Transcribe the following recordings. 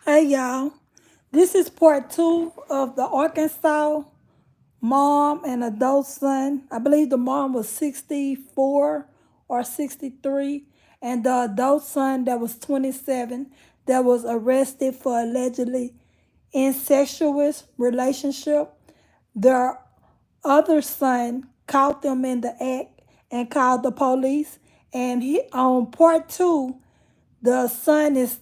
Hey y'all, this is part two of the Arkansas mom and adult son. I believe the mom was 64 or 63, and the adult son that was 27 that was arrested for allegedly incestuous relationship. Their other son caught them in the act and called the police. And he on part two, the son is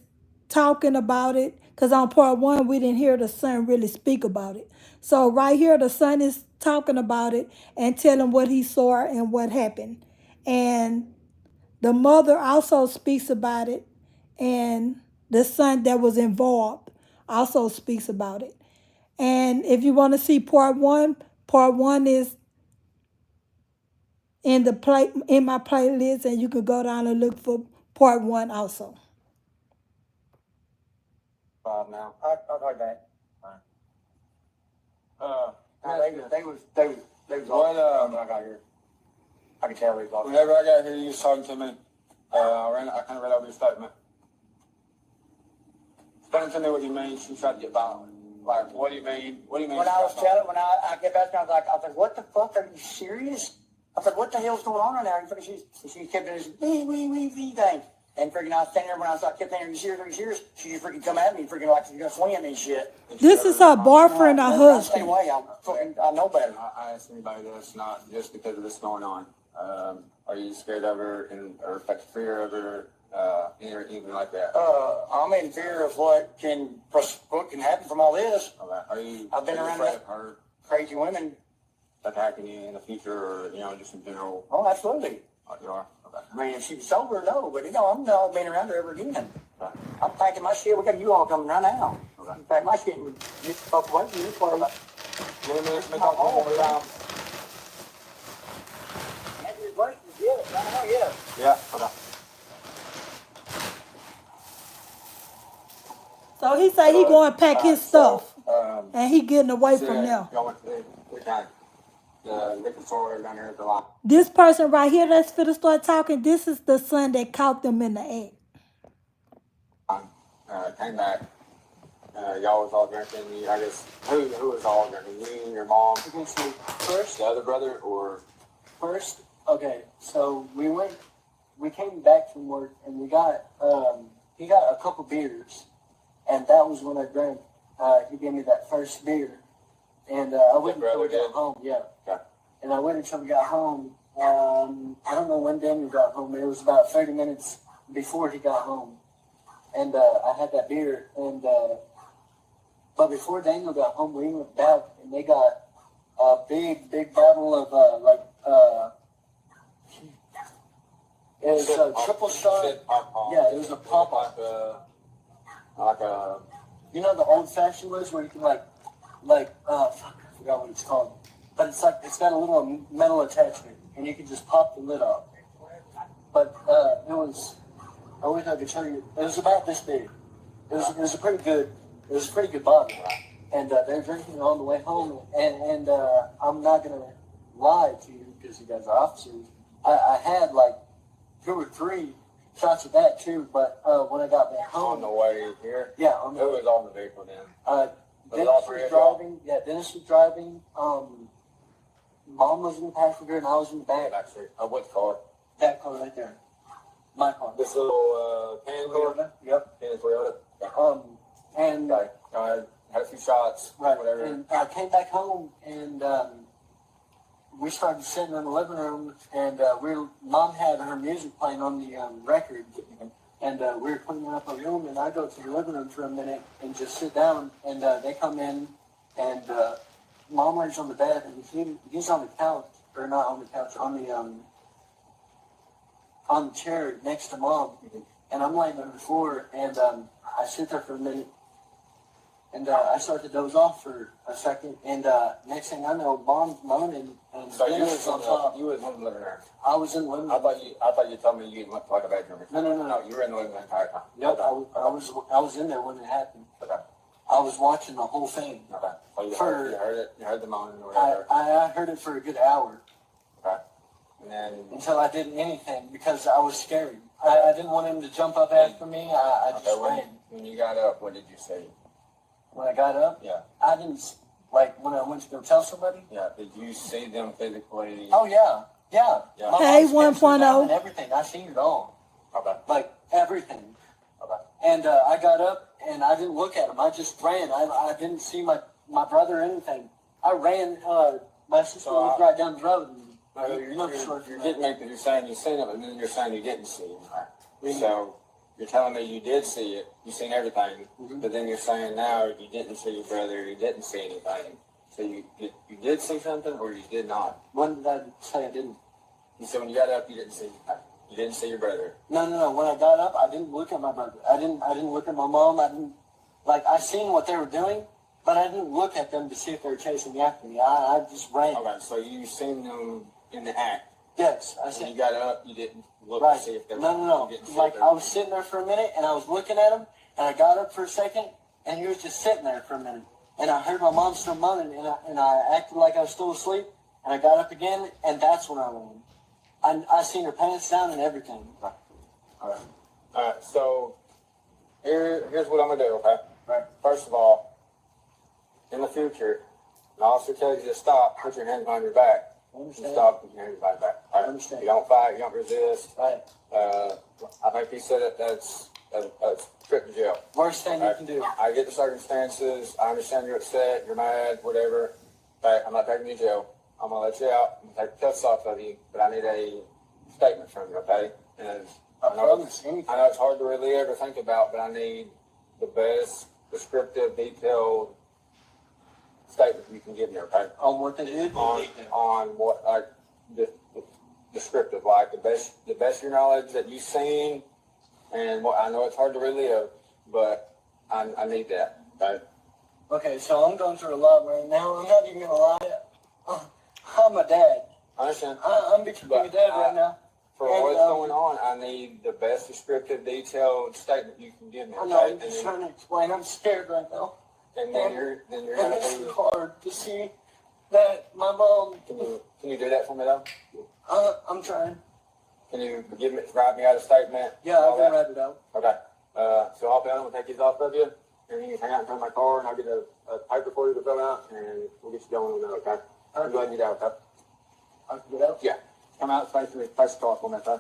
talking about it because on part one we didn't hear the son really speak about it. So right here the son is talking about it and telling what he saw and what happened. And the mother also speaks about it, and the son that was involved also speaks about it. And if you want to see part one is in my playlist, and you can go down and look for part one also. Now I'll talk that. They was all when I got here. I can tell they was all. Whenever I got here, you was talking to me. I kind of read over your statement. Explain to me what you mean. She tried to get violent. Like, what do you mean? What do you mean? When I kept asking, I was like, what the fuck? Are you serious? I was like, what the hell's going on right now? She kept doing this wee thing. And freaking, I was standing there when I kept saying, are you serious? She just freaking come at me, freaking like she's gonna swing at me and shit. This is her boyfriend or husband. Stay away. I know better. I asked anybody this, not just because of this going on. Are you scared of her or affected fear of her? Anything like that? I'm in fear of what can happen from all this. Okay. I've been around her crazy women attacking you in the future, or just in general. Oh, absolutely. Oh, you are. Okay. I mean, if she's sober, no, but I'm not being around her ever again. Okay. I'm packing my shit. We got you all coming right now. Okay. I'm packing my shit and just fuck away from you for a minute. Yeah. Okay. So he say he going to pack his stuff, and he getting away from there. This person right here that's finna start talking, this is the son that caught them in the act. Came back. Y'all was all drinking. I guess who was all drinking? Me and your mom. First, the other brother, or first. Okay, so we came back from work and we got he got a couple beers, and that was when I drank. He gave me that first beer, and I went until we got home. Yeah. Okay. And I went until we got home. I don't know when Daniel got home, but it was about 30 minutes before he got home. And I had that beer, and but before Daniel got home, we went back and they got a big bottle of it was a triple shot. Yeah, it was a pop like a the old fashioned ones where you can fuck, I forgot what it's called, but it's got a little metal attachment and you can just pop the lid off. But it was, I wish I could show you. It was about this big. It was a pretty good bottle. And they're drinking it on the way home. And I'm not gonna lie to you because you guys are officers. I had like 2 or 3 shots of that too. But when I got back home, on the way here, yeah, who was on the vehicle then? Dennis was driving. Yeah, Dennis was driving. Mom was in the passenger and I was in the back. Actually, what car? That car right there. My car. This little pan car? Yep. Pan Toyota? And I had a few shots, right, whatever. And I came back home and we started sitting in the living room, and Mom had her music playing on the record, and we were cleaning up our room, and I go to the living room for a minute and just sit down, and they come in, and Mom lays on the bed, and he's on the couch, or not on the couch, on the chair next to Mom, and I'm laying on the floor, and I sit there for a minute, and I start to doze off for a second, and next thing I know, Mom's moaning, and so Dennis was on top. You was in the living room. I was in the living room. I thought you told me you went to like a bedroom. No. You were in the living room the entire time. Yep, I was in there when it happened. Okay. I was watching the whole thing. Okay. So you heard it. You heard the moaning or whatever. I heard it for a good hour. Okay. And then until I didn't anything because I was scared. I didn't want him to jump up after me. I just ran. When you got up, what did you say? When I got up, Yeah. I didn't, like, when I went to go tell somebody. Yeah. Did you see them physically? Oh, yeah. Yeah. Yeah. My Hey, mom's pants were 1.0. down and everything. I seen it all. Okay. Like, everything. Okay. And I got up, and I didn't look at him. I just ran. I didn't see my brother or anything. I ran. My sister was right down the road. And You're getting me because you're saying you seen it, and then you're saying you didn't see it. Mm-hmm. So you're telling me you did see it, you seen everything, but then you're saying now you didn't see your brother, you didn't see anything. So you did see something, or you did not? When did I say I didn't? You said when you got up, you didn't see anything. You didn't see your brother. No. When I got up, I didn't look at my brother. I didn't look at my mom. I seen what they were doing, but I didn't look at them to see if they were chasing me after me. I just ran. Okay, so you seen them in the act. Yes, I When seen. you got up, you didn't look Right. to see if they were. No. Like, I was sitting there for a minute, and I was looking at him, and I got up for a second, and he was just sitting there for a minute. And I heard my mom still moaning, and I acted like I was still asleep, and I got up again, and that's when I ran. I seen her pants down and everything. All right. So here's what I'm gonna do. Okay. Right. First of all, in the future, an officer tells you to stop. Put your hands behind your back. I You understand. stop. Put your hands behind your back. All right? I understand. You don't fight. You don't resist. Right. I think he said it. That's a trip to jail. Worst thing you Right. can do. I get the circumstances. I understand you're upset. You're mad. Whatever. But I'm not taking you to jail. I'm gonna let you out. I'm gonna take the cuffs off of you. But I need a statement from you. Okay? And I know it's hard to really ever think about, but I need the best descriptive, detailed statement you can give me. Okay? On what they did? On what, like, descriptive, like the best of your knowledge that you've seen, and what I know it's hard to relive, but I need that. Okay. Okay, so I'm going through a lot right now. I'm not even gonna lie. I'm a dad. I understand. I'm becoming a dad right now. For And, what's going on, I need the best descriptive, detailed statement you can give me. I know. Okay? I'm just trying to explain. I'm scared right now. And then you're And gonna it's be. hard to see that my mom. Can you do that for me though? I'm trying. Can you write me out a statement? Yeah, I can write it out. Okay. So I'm gonna take these off of you, and you can hang out in front of my car, and I'll get a paper for you to fill out, and we'll get you going on that. Okay. I'm go ahead and get out. Okay. I can get out. Yeah. Come out, face the car for me, okay?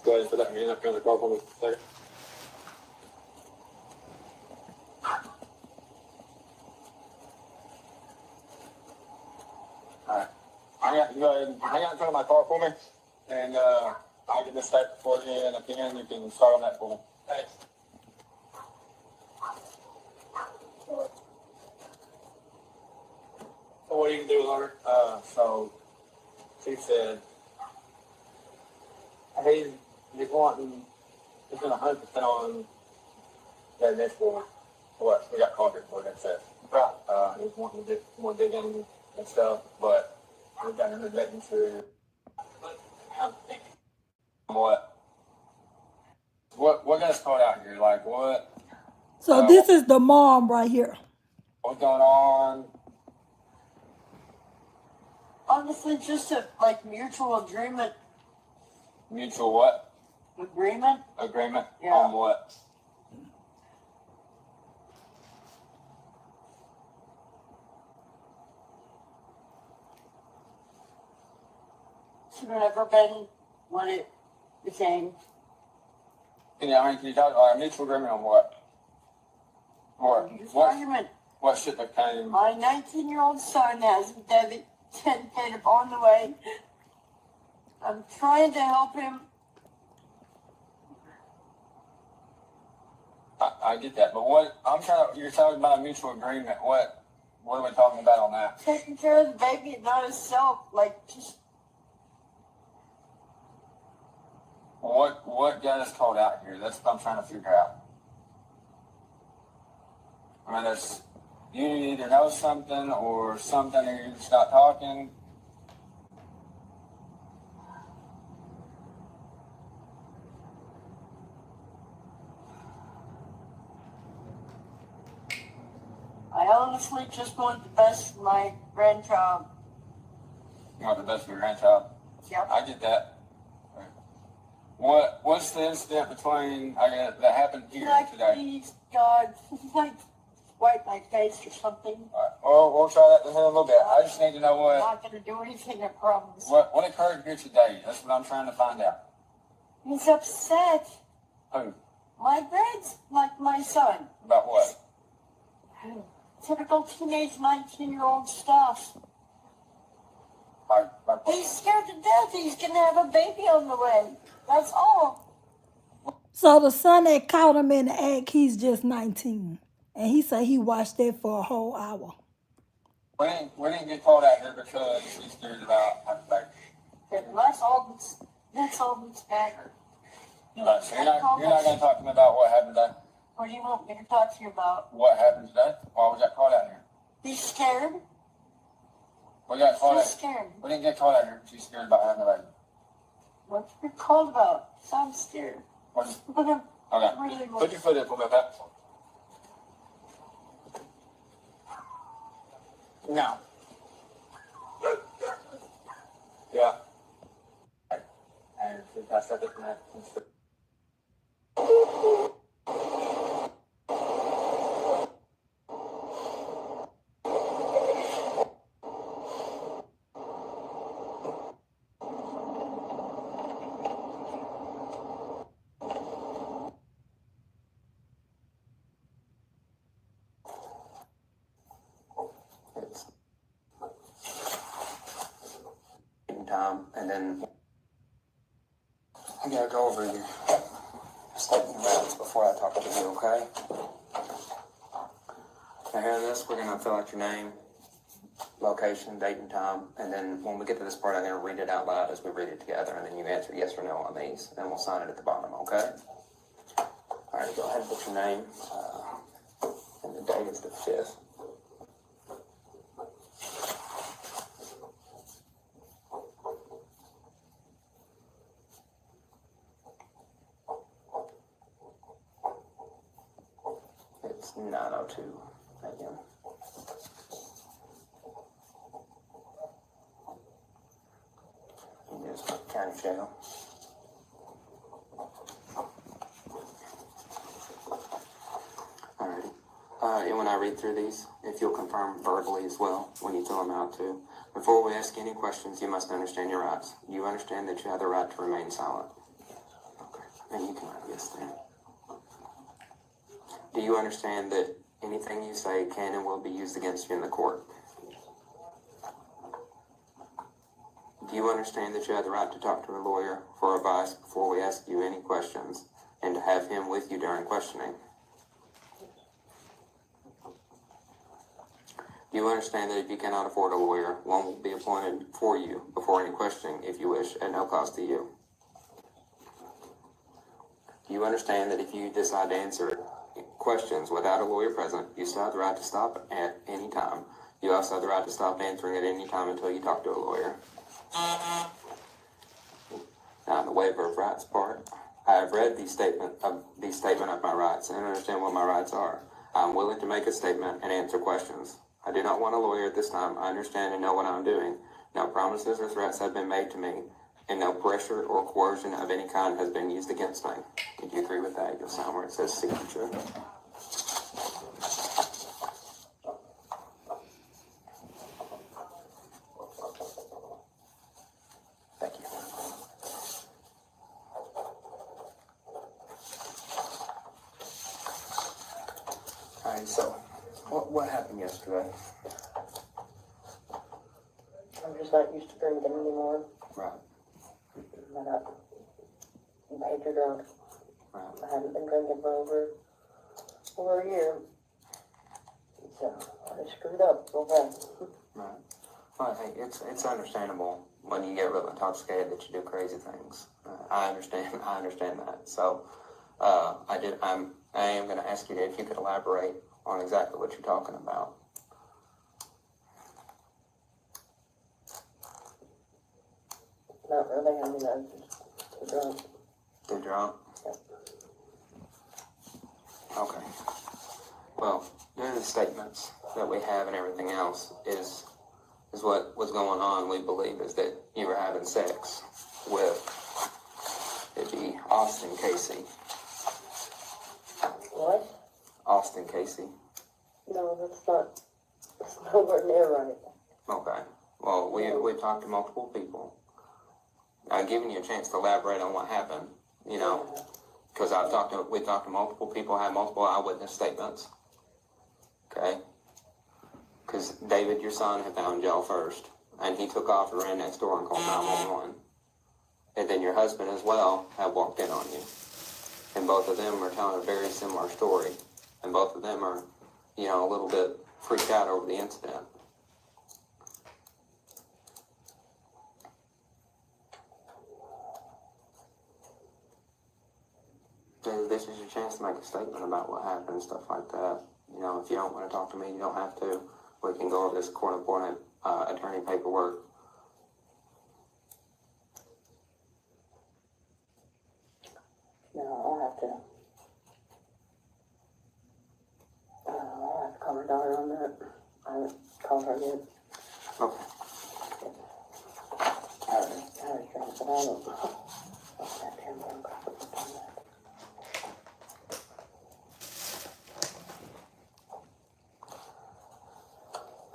Go ahead and put that hand up in the car for me a second. Alright. Go ahead and hang out in front of my car for me, and I'll get this statement for you, and if you can start on that for me. Thanks. So what do you do, Lauren? So she said, he's wanting, he's been 100% on that next one. What? We got contact for that set. Right. He's wanting to do more digging and stuff, but we've got him making sure. What got us caught out here? Like what? So this is the mom right here. What's going on? Honestly, just a mutual agreement. Mutual what? Agreement? Agreement? Yeah. On what? Should have never been what it became. Can you talk about a mutual agreement on what? Argument. What shit that came? My 19-year-old son has a dedicated upon the way. I'm trying to help him. I get that, but you're talking about a mutual agreement. What are we talking about on that? Taking care of the baby and not himself. What got us called out here? That's what I'm trying to figure out. I mean, you either know something or something, or you're just not talking. I honestly just want the best for my grandchild. You want the best for your grandchild. Yep. I get that. What's the incident between that happened here Like, today? please, God, like, wipe my face or something. All right. Well, we'll try that in a little bit. I just need to know I'm what not going to do anything, I promise. what occurred here today. That's what I'm trying to find out. He's upset. Who? My like my son. About what? Typical teenage 19-year-old stuff. He's scared to death he's going to have a baby on the way. That's all. So the son that caught him in the act, he's just 19. And he said he watched that for a whole hour. We didn't get called out here because he's scared about having a baby. That's all that's matter. Right, so you're not going to talk to me about what happened today? What do you want me to talk to you about? What happened today? Why was that called out here? He's scared? We got called out. He's scared. We didn't get called out here because he's scared about having a baby. What's you called about? So I'm scared. Okay. Really Put your foot up for me, Pat. No. Yeah. And I said it from that. Time, and then I gotta go over your statement of rights before I talk to you, okay? Now here in this, we're gonna fill out your name, location, date and time, and then when we get to this part, I'm gonna read it out loud as we read it together, and then you answer yes or no on these, and we'll sign it at the bottom, okay? Alright, go ahead and put your name, and the date is the 5th. It's 9:02 a.m. You just county jail. Alrighty. And when I read through these, if you'll confirm verbally as well when you fill them out too. Before we ask any questions, you must understand your rights. You understand that you have the right to remain silent. Okay. And you can write yes there. Do you understand that anything you say can and will be used against you in the court? Do you understand that you have the right to talk to a lawyer for advice before we ask you any questions and to have him with you during questioning? Do you understand that if you cannot afford a lawyer, one will be appointed for you before any questioning, if you wish, at no cost to you? Do you understand that if you decide to answer questions without a lawyer present, you still have the right to stop at any time? You also have the right to stop answering at any time until you talk to a lawyer. Now, in the waiver of rights part, I have read the statement of my rights and understand what my rights are. I am willing to make a statement and answer questions. I do not want a lawyer at this time. I understand and know what I am doing. No promises or threats have been made to me, and no pressure or coercion of any kind has been used against me. Did you agree with that? You'll sign where it says signature. Thank you. Alright, so what happened yesterday? I'm just not used to drinking anymore. Right. I got major drunk. Right. I haven't been drinking for over a year. So I screwed up real fast. Right. Well, hey, it's understandable when you get real intoxicated that you do crazy things. I understand that. So, I am going to ask you if you could elaborate on exactly what you're talking about. Not really. I mean, I was just too drunk. Too drunk? Yep. Okay. Well, due to the statements that we have and everything else, is is what was going on, we believe, is that you were having sex with, it'd be Austin Casey. What? Austin Casey. No, that's nowhere near right. Okay. Well, we've talked to multiple people. I've given you a chance to elaborate on what happened, you know, because we talked to multiple people, had multiple eyewitness statements. Okay? Because David, your son, had found y'all first, and he took off and ran next door and called 911. And then your husband as well had walked in on you. And both of them are telling a very similar story. And both of them are, you know, a little bit freaked out over the incident. So this is your chance to make a statement about what happened and stuff like that. You know, if you don't want to talk to me, you don't have to. We can go over this court-appointed attorney paperwork. No, I'll have to call my daughter on that. I haven't called her yet. Okay. All right. I already tried, but I don't know.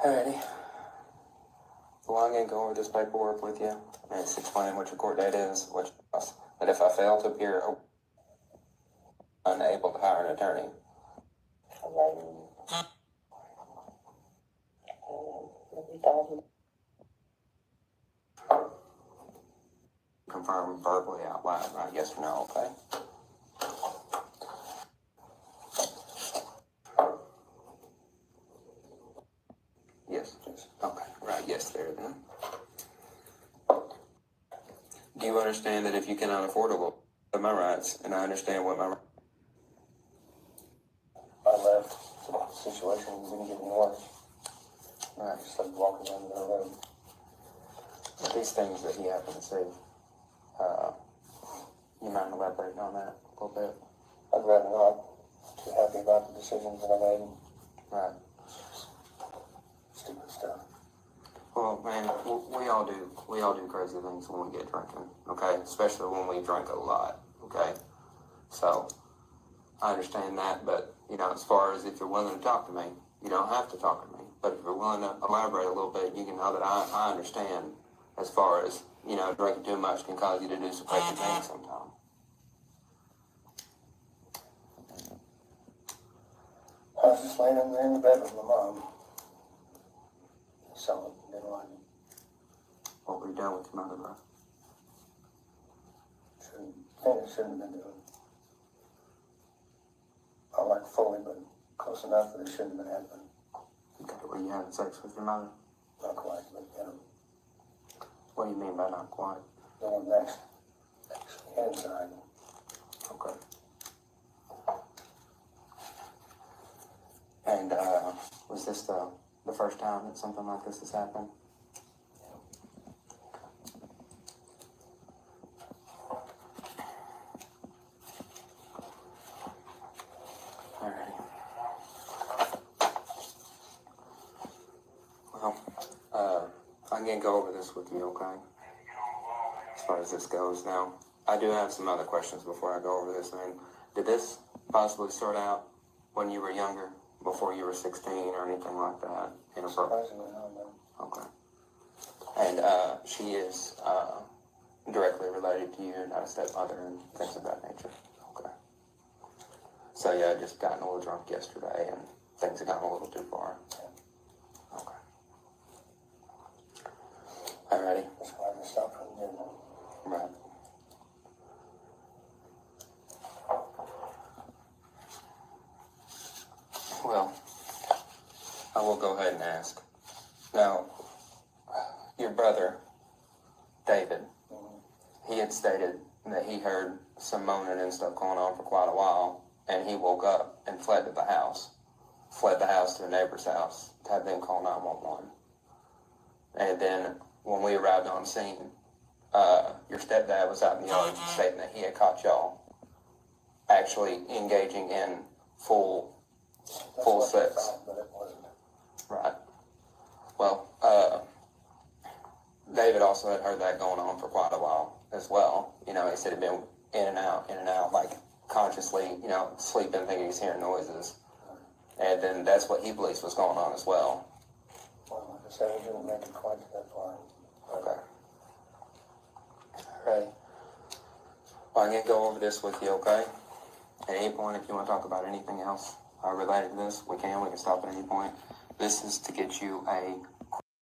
Alrighty. Well, I'm going to go over this paperwork with you, and it's explaining what your court date is, what your cost. But if I fail to appear, I'm unable to hire an attorney. 11,000. Confirm verbally out loud, right? Yes or no, okay? Yes. Okay, right, yes there then. Do you understand that if you cannot afford to my rights, and I understand what my I left, the situation didn't get any worse. And I just started walking down the road. these things that he happened to see, you mind elaborating on that a little bit? I'd rather not. Too happy about the decisions that I made. Right. Stupid stuff. Well, man, we all do crazy things when we get drinking, okay? Especially when we drink a lot, okay? So, I understand that, but, you know, as far as if you're willing to talk to me, you don't have to talk to me. But if you're willing to elaborate a little bit, you can know that I understand as far as, you know, drinking too much can cause you to do some crazy things sometimes. I was just laying in the bed with my mom. Someone didn't like me. What were you doing with your mother, bro? Shouldn't have been doing. I like fully, but close enough that it shouldn't have been happening. Okay, were you having sex with your mother? Not quite, but you know, What do you mean by not quite? the one next inside. Okay. And, was this the first time that something like this has happened? Alrighty. Well, I'm gonna go over this with you, okay? As far as this goes now, I do have some other questions before I go over this, man. Did this possibly start out when you were younger, before you were 16 or anything like that? Surprisingly, no, man. Okay. And she is directly related to you, not a stepmother and things of that nature. Okay. So yeah, I just gotten a little drunk yesterday and things have gotten a little too far. Okay. Alrighty. That's why I just stopped from doing it. Right. Well, I will go ahead and ask. Now, your brother, David, he had stated that he heard some moaning and stuff going on for quite a while, and he woke up and fled the house to a neighbor's house to have them call 911. And then when we arrived on scene, your stepdad was out in the yard stating that he had caught y'all actually engaging in full That's what I sex. thought, but it wasn't. Right. Well, David also had heard that going on for quite a while as well. You know, he said he'd been in and out, like consciously, you know, sleeping, thinking he's hearing noises. And then that's what he believes was going on as well. Well, like I said, I didn't make it quite to that far. Okay. All right. Well, I'm going to go over this with you, okay? At any point, if you want to talk about anything else related to this, we can stop at any point. This is to get you a